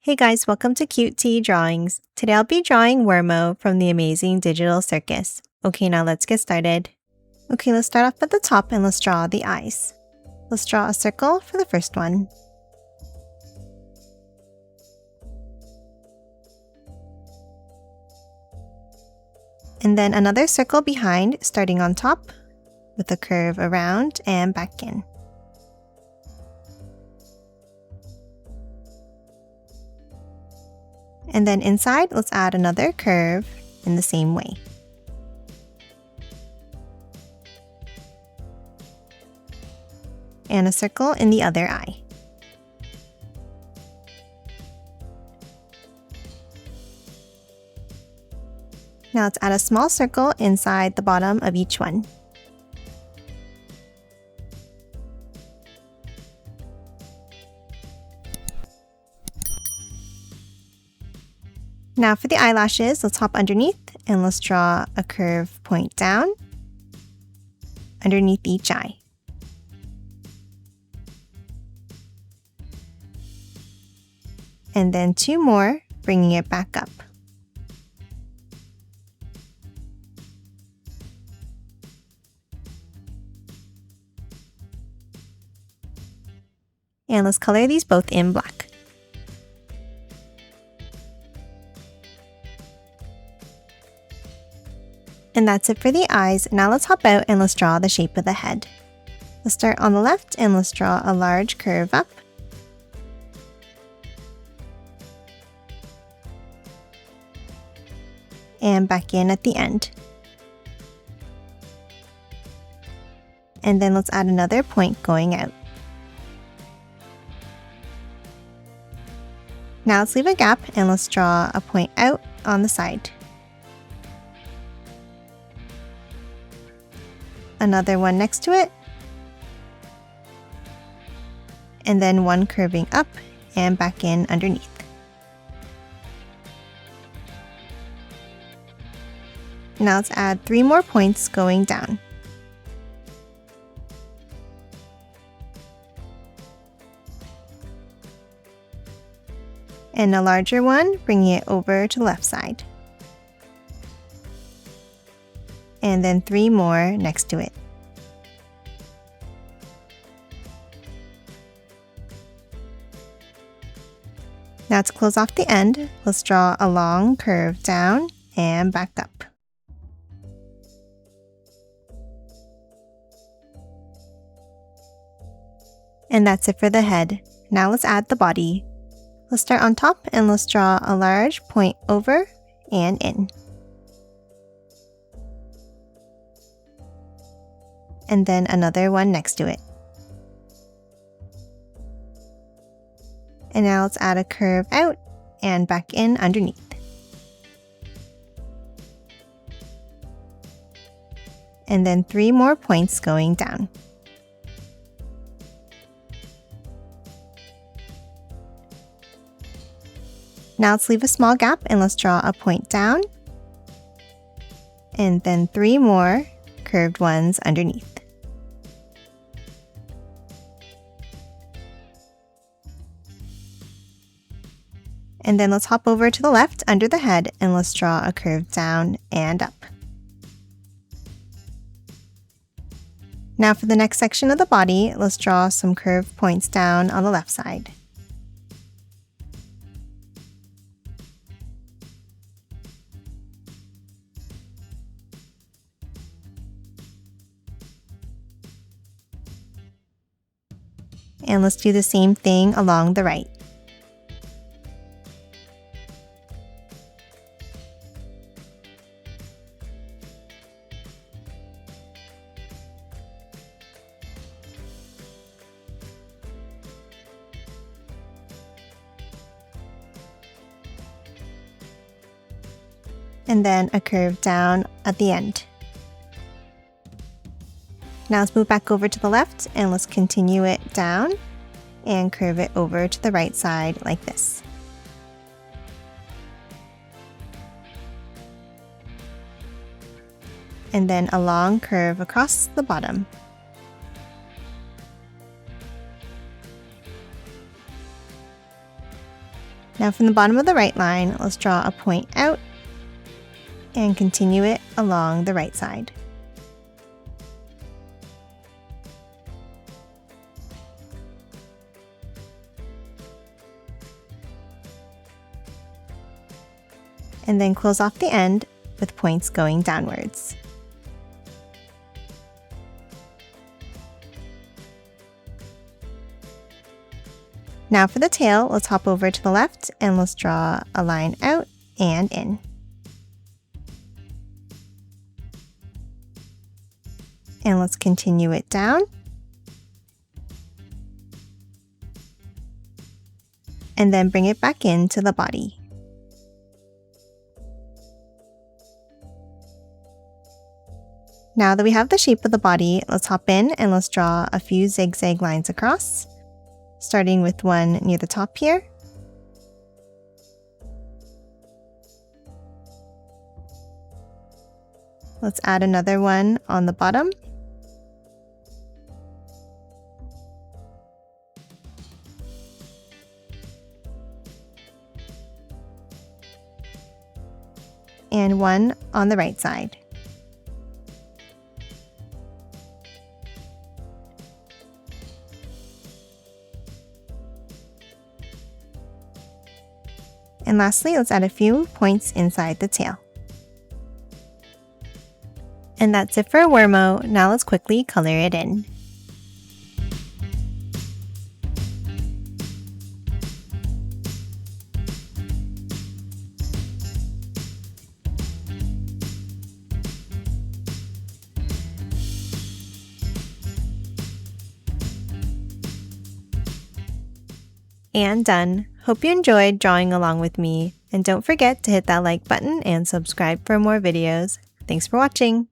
Hey guys, welcome to Cute Tea Drawings. Today I'll be drawing Wormo from the Amazing Digital Circus. Okay, now let's get started. Okay, let's start off at the top and let's draw the eyes. Let's draw a circle for the first one. And then another circle behind, starting on top with a curve around and back in. And then inside, let's add another curve in the same way. And a circle in the other eye. Now let's add a small circle inside the bottom of each one. Now for the eyelashes, let's hop underneath and let's draw a curve point down underneath each eye. And then two more, bringing it back up. And let's color these both in black. And that's it for the eyes. Now let's hop out and let's draw the shape of the head. Let's start on the left and let's draw a large curve up. And back in at the end. And then let's add another point going out. Now let's leave a gap and let's draw a point out on the side. Another one next to it, and then one curving up and back in underneath. Now let's add 3 more points going down. And a larger one, bringing it over to the left side. And then 3 more next to it. Now to close off the end, let's draw a long curve down and back up. And that's it for the head. Now let's add the body. Let's start on top and let's draw a large point over and in. And then another one next to it. And now let's add a curve out and back in underneath. And then 3 more points going down. Now let's leave a small gap and let's draw a point down. And then 3 more curved ones underneath. And then let's hop over to the left under the head and let's draw a curve down and up. Now for the next section of the body, let's draw some curved points down on the left side. And let's do the same thing along the right. And then a curve down at the end. Now let's move back over to the left and let's continue it down and curve it over to the right side like this. And then a long curve across the bottom. Now from the bottom of the right line, let's draw a point out and continue it along the right side. And then close off the end with points going downwards. Now for the tail, let's hop over to the left and let's draw a line out and in. And let's continue it down. And then bring it back into the body. Now that we have the shape of the body, let's hop in and let's draw a few zigzag lines across, starting with one near the top here. Let's add another one on the bottom. And one on the right side. And lastly, let's add a few points inside the tail. And that's it for Wormo. Now let's quickly color it in. And done. Hope you enjoyed drawing along with me, and don't forget to hit that like button and subscribe for more videos. Thanks for watching!